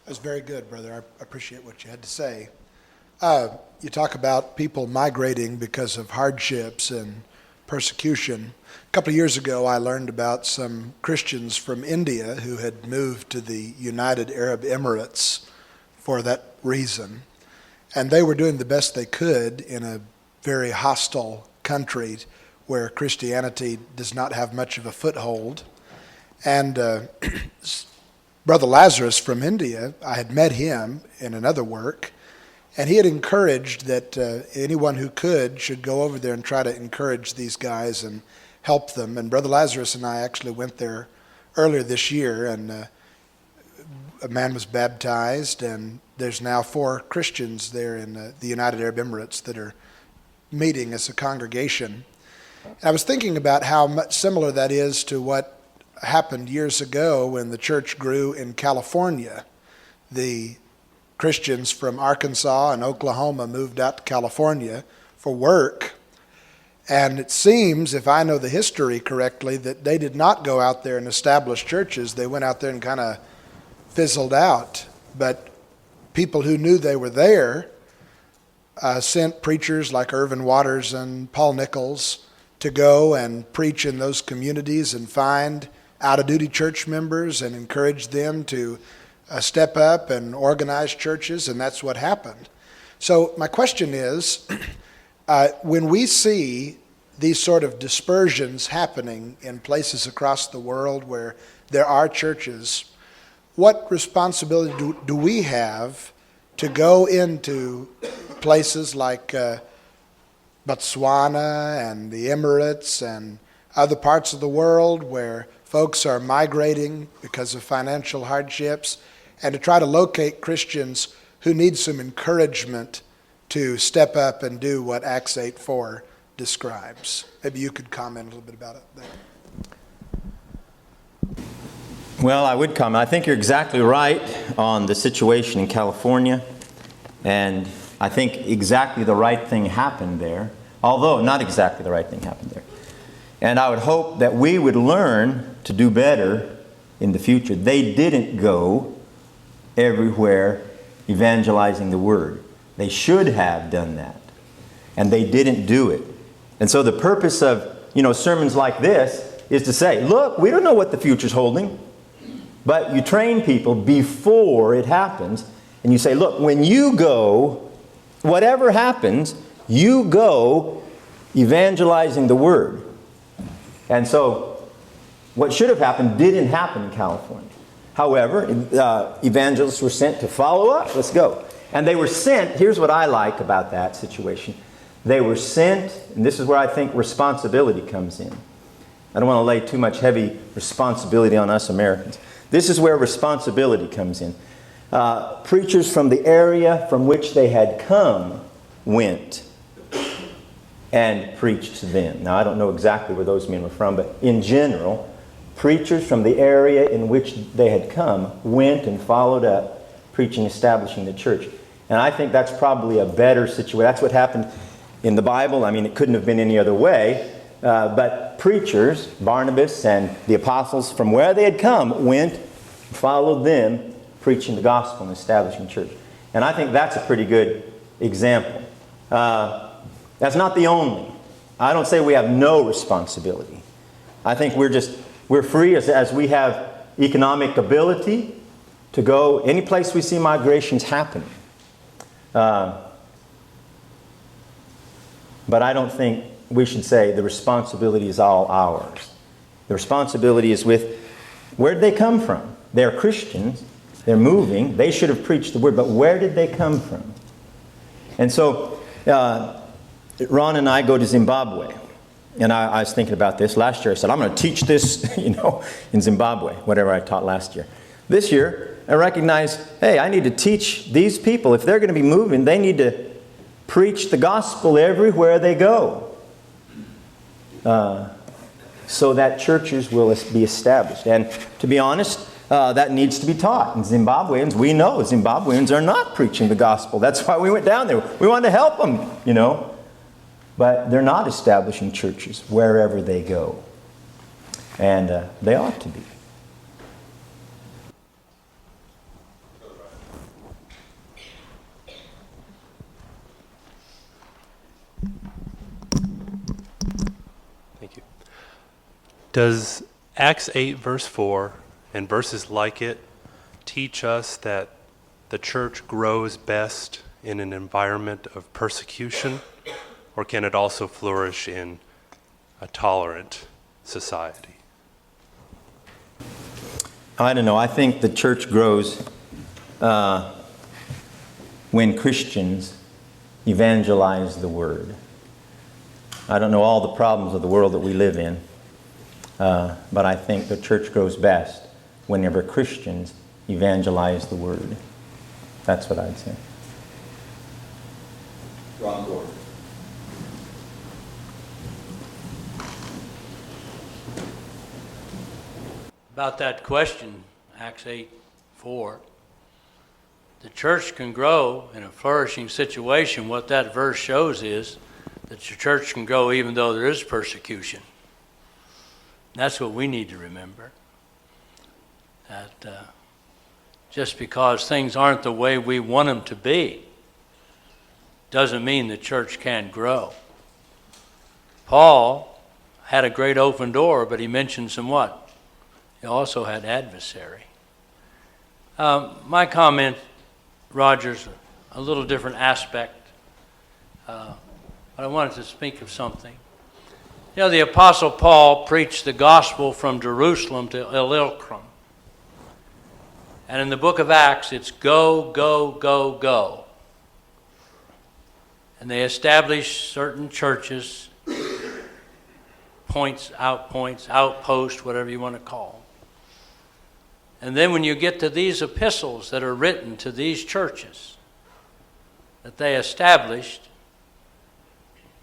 That's very good, brother. I appreciate what you had to say. You talk about people migrating because of hardships and persecution. A couple of years ago, I learned about some Christians from India who had moved to the United Arab Emirates for that reason. And they were doing the best they could in a very hostile country where Christianity does not have much of a foothold. And Brother Lazarus from India, I had met him in another work, and he had encouraged that anyone who could should go over there and try to encourage these guys and help them. And Brother Lazarus and I actually went there earlier this year, and a man was baptized, and there's now 4 Christians there in the United Arab Emirates that are meeting as a congregation. And I was thinking about how much similar that is to what happened years ago when the church grew in California. The Christians from Arkansas and Oklahoma moved out to California for work. And it seems, if I know the history correctly, that they did not go out there and establish churches. They went out there and kind of fizzled out. But people who knew they were there sent preachers like Irvin Waters and Paul Nichols to go and preach in those communities and find out-of-duty church members and encourage them to step up and organize churches, and that's what happened. So my question is, when we see these sort of dispersions happening in places across the world where there are churches, what responsibility do we have to go into places like Botswana and the Emirates and other parts of the world where folks are migrating because of financial hardships, and to try to locate Christians who need some encouragement to step up and do what Acts 8:4 describes? Maybe you could comment a little bit about it there. Well, I would comment. I think you're exactly right on the situation in California, and I think exactly the right thing happened there, although not exactly the right thing happened there. And I would hope that we would learn to do better in the future. They didn't go everywhere evangelizing the Word. They should have done that, and they didn't do it. And so the purpose of, sermons like this is to say, look, we don't know what the future's holding, but you train people before it happens, and you say, look, when you go, whatever happens, you go evangelizing the Word. And so what should have happened didn't happen in California. However, evangelists were sent to follow up. Let's go. And they were sent, here's what I like about that situation. They were sent, and this is where I think responsibility comes in. I don't want to lay too much heavy responsibility on us Americans. This is where responsibility comes in. Preachers from the area from which they had come went and preached to them. Now, I don't know exactly where those men were from, but in general, preachers from the area in which they had come went and followed up, preaching, establishing the church. And I think that's probably a better situation. That's what happened in the Bible. I mean, it couldn't have been any other way. But preachers, Barnabas and the apostles, from where they had come, went, followed them, preaching the gospel and establishing church. And I think that's a pretty good example. That's not the only. I don't say we have no responsibility. I think we're free as we have economic ability to go any place we see migrations happening. But I don't think we should say the responsibility is all ours. The responsibility is with where did they come from? They're Christians. They're moving. They should have preached the word. But where did they come from? And so Ron and I go to Zimbabwe. And I was thinking about this. Last year I said, I'm going to teach this, in Zimbabwe, whatever I taught last year. This year, I recognized, hey, I need to teach these people. If they're going to be moving, they need to preach the gospel everywhere they go. So that churches will be established. And to be honest, that needs to be taught. And Zimbabweans, we know Zimbabweans are not preaching the gospel. That's why we went down there. We wanted to help them, But they're not establishing churches wherever they go. And they ought to be. Does Acts 8 verse 4 and verses like it teach us that the church grows best in an environment of persecution, or can it also flourish in a tolerant society? I don't know. I think the church grows when Christians evangelize the word. I don't know all the problems of the world that we live in, but I think the church grows best whenever Christians evangelize the word. That's what I'd say. Ron Gordon. About that question, Acts 8:4, the church can grow in a flourishing situation. What that verse shows is that the church can grow even though there is persecution. That's what we need to remember. That just because things aren't the way we want them to be doesn't mean the church can't grow. Paul had a great open door, but he mentioned some what? He also had adversary. My comment, Roger's a little different aspect, but I wanted to speak of something. You know, the Apostle Paul preached the gospel from Jerusalem to Illyricum. And in the book of Acts, it's go, go, go, go. And they established certain churches, outposts, whatever you want to call them. And then when you get to these epistles that are written to these churches that they established,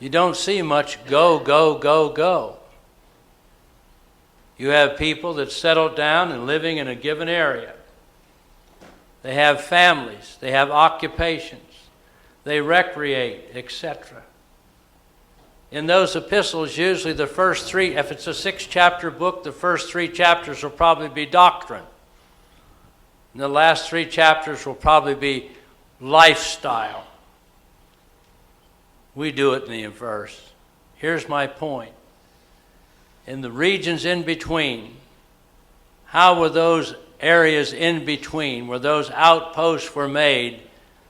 you don't see much go, go, go, go. You have people that settled down and living in a given area. They have families, they have occupations, they recreate, etc. In those epistles, usually the first three, if it's a 6-chapter book, the first 3 chapters will probably be doctrine. And the last 3 chapters will probably be lifestyle. We do it in the inverse. Here's my point. In the regions in between, how were those areas in between, where those outposts were made,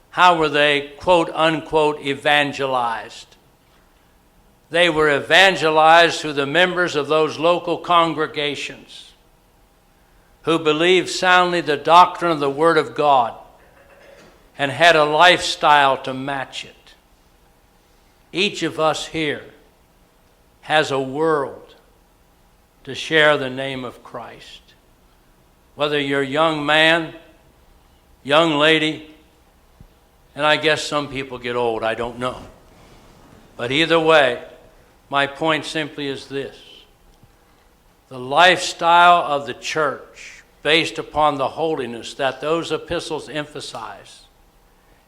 how were they, quote unquote, evangelized? They were evangelized through the members of those local congregations who believed soundly the doctrine of the Word of God and had a lifestyle to match it. Each of us here has a world to share the name of Christ. Whether you're a young man, young lady, and I guess some people get old, I don't know. But either way, my point simply is this. The lifestyle of the church, based upon the holiness that those epistles emphasize,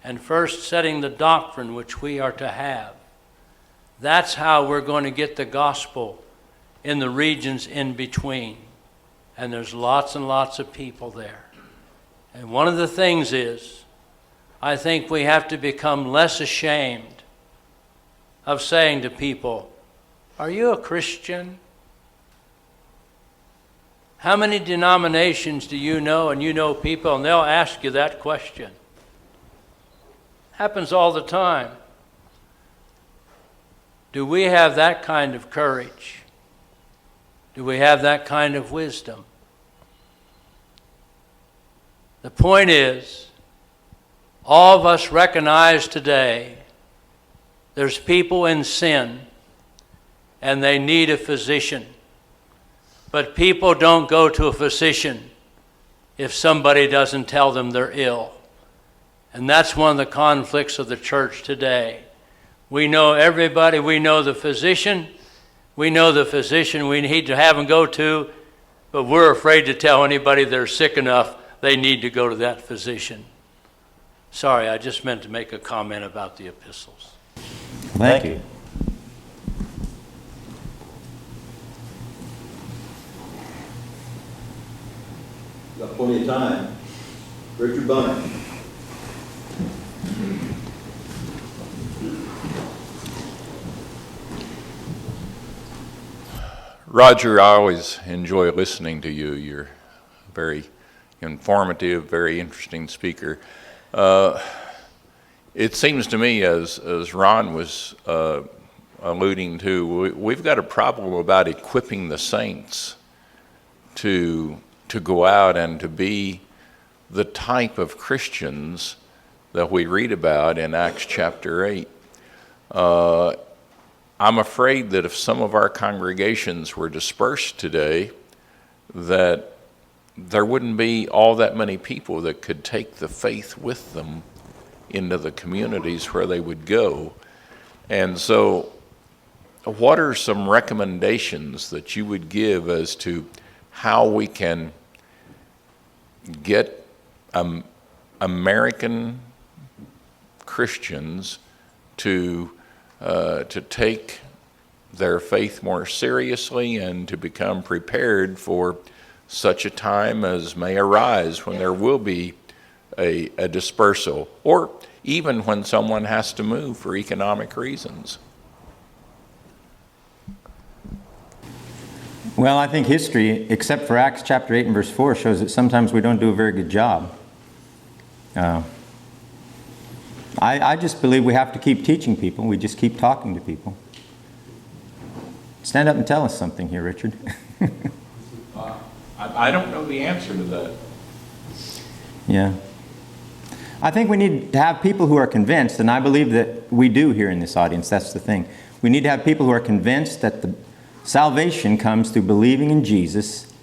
and first setting the doctrine which we are to have, that's how we're going to get the gospel in the regions in between. And there's lots and lots of people there. And one of the things is, I think we have to become less ashamed of saying to people, are you a Christian? How many denominations do you know? And you know people, and they'll ask you that question. Happens all the time. Do we have that kind of courage? Do we have that kind of wisdom? The point is, all of us recognize today there's people in sin and they need a physician. But people don't go to a physician if somebody doesn't tell them they're ill. And that's one of the conflicts of the church today. We know everybody, we know the physician we need to have them go to, but we're afraid to tell anybody they're sick enough they need to go to that physician. Sorry, I just meant to make a comment about the epistles. Thank you. Got plenty of time. Richard Boone. Roger, I always enjoy listening to you. You're a very informative, very interesting speaker. It seems to me, as Ron was alluding to, we've got a problem about equipping the saints to go out and to be the type of Christians that we read about in Acts chapter 8. I'm afraid that if some of our congregations were dispersed today, that there wouldn't be all that many people that could take the faith with them into the communities where they would go. And so, what are some recommendations that you would give as to how we can get American Christians to take their faith more seriously and to become prepared for such a time as may arise when there will be a dispersal, or even when someone has to move for economic reasons? Well, I think history, except for Acts chapter 8 and verse 4, shows that sometimes we don't do a very good job. I just believe we have to keep teaching people. We just keep talking to people. Stand up and tell us something here, Richard. I don't know the answer to that. Yeah. I think we need to have people who are convinced, and I believe that we do here in this audience. That's the thing. We need to have people who are convinced that the salvation comes through believing in Jesus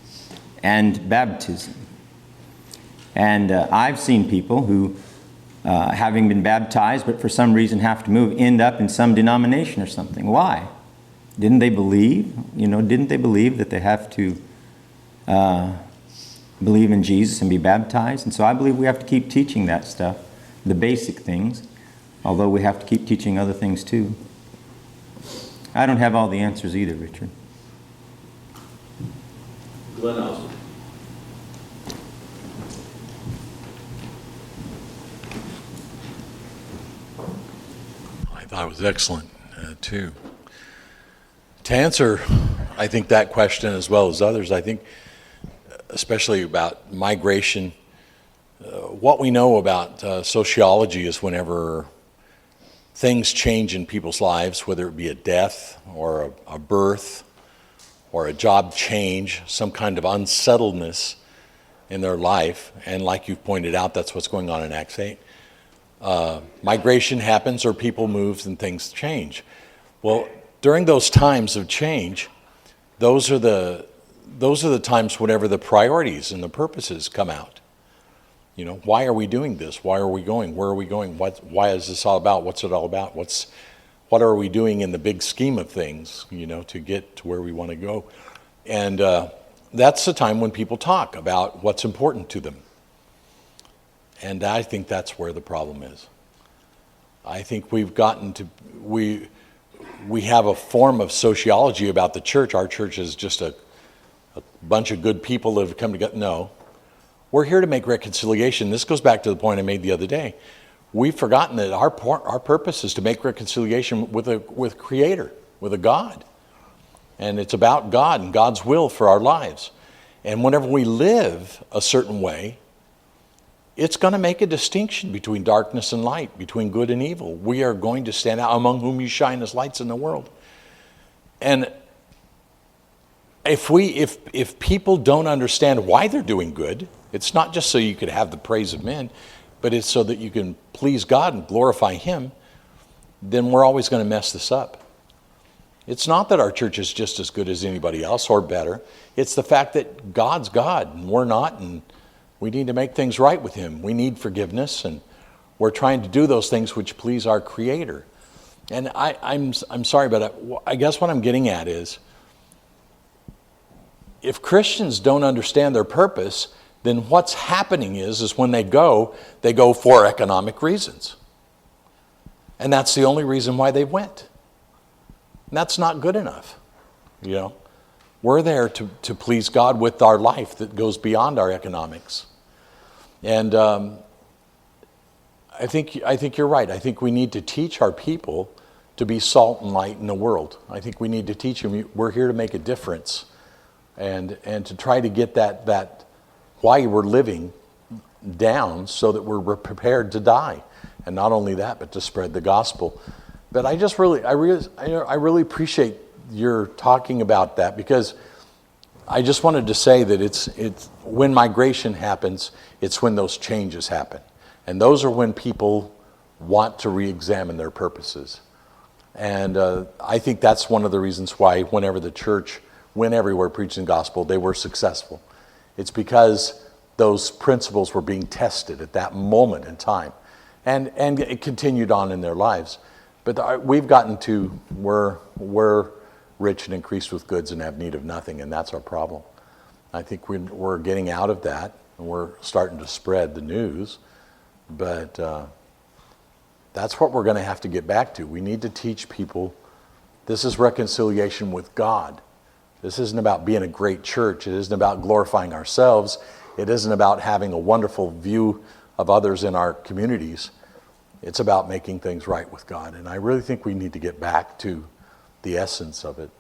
and baptism. And I've seen people who, having been baptized, but for some reason have to move, end up in some denomination or something. Why? Didn't they believe? Didn't they believe that they have to believe in Jesus and be baptized? And so I believe we have to keep teaching that stuff, the basic things, although we have to keep teaching other things too. I don't have all the answers either, Richard. Glenn Osmond. I thought it was excellent, too. To answer, I think, that question as well as others, I think, especially about migration, what we know about sociology is whenever things change in people's lives, whether it be a death or a birth or a job change, some kind of unsettledness in their life, and like you've pointed out, that's what's going on in Acts 8. Migration happens or people move and things change. Well, during those times of change, those are the times whenever the priorities and the purposes come out. Why are we doing this? Why are we going? Where are we going? Why is this all about? What's it all about? What are we doing in the big scheme of things, to get to where we want to go? And that's the time when people talk about what's important to them. And I think that's where the problem is. I think we've gotten to, we have a form of sociology about the church. Our church is just a bunch of good people that have come together. No. We're here to make reconciliation. This goes back to the point I made the other day. We've forgotten that our purpose is to make reconciliation with Creator, with a God. And it's about God and God's will for our lives. And whenever we live a certain way, it's going to make a distinction between darkness and light, between good and evil. We are going to stand out, among whom you shine as lights in the world. And if people don't understand why they're doing good, it's not just so you could have the praise of men, but it's so that you can please God and glorify Him, then we're always going to mess this up. It's not that our church is just as good as anybody else or better. It's the fact that God's God and we're not, and we need to make things right with Him. We need forgiveness, and we're trying to do those things which please our Creator. And I'm sorry, but I guess what I'm getting at is, if Christians don't understand their purpose, then what's happening is when they go for economic reasons. And that's the only reason why they went. And that's not good enough. We're there to please God with our life that goes beyond our economics. And I think you're right. I think we need to teach our people to be salt and light in the world. I think we need to teach them we're here to make a difference, and to try to get that why we're living down so that we're prepared to die. And not only that, but to spread the gospel. But I really appreciate your talking about that, because I just wanted to say that it's when migration happens, it's when those changes happen. And those are when people want to re-examine their purposes. And I think that's one of the reasons why whenever the church went everywhere preaching the gospel, they were successful. It's because those principles were being tested at that moment in time. And it continued on in their lives. But we've gotten to where we're rich and increased with goods and have need of nothing, and that's our problem. I think we're getting out of that, and we're starting to spread the news. But that's what we're going to have to get back to. We need to teach people this is reconciliation with God. This isn't about being a great church. It isn't about glorifying ourselves. It isn't about having a wonderful view of others in our communities. It's about making things right with God. And I really think we need to get back to the essence of it.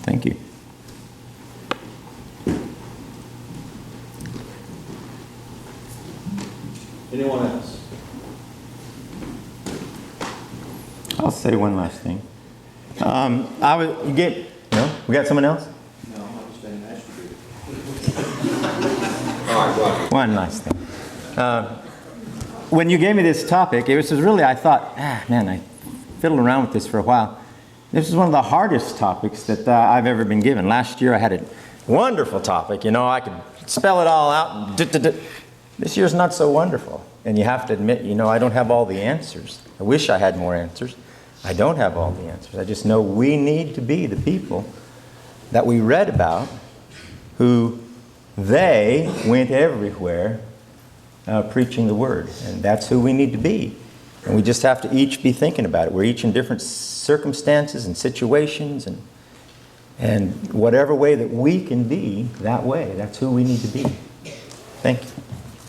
Thank you. Anyone else? I'll say one last thing. We got someone else? No, I'm just saying that should be. All right, Roger. One last thing. When you gave me this topic, it was really, I thought, man, I fiddled around with this for a while. This is one of the hardest topics that I've ever been given. Last year I had a wonderful topic. I could spell it all out. This year's not so wonderful. And you have to admit, I don't have all the answers. I wish I had more answers. I don't have all the answers. I just know we need to be the people that we read about, who they went everywhere preaching the word. And that's who we need to be. And we just have to each be thinking about it. We're each in different circumstances and situations, and whatever way that we can be that way, that's who we need to be. Thank you.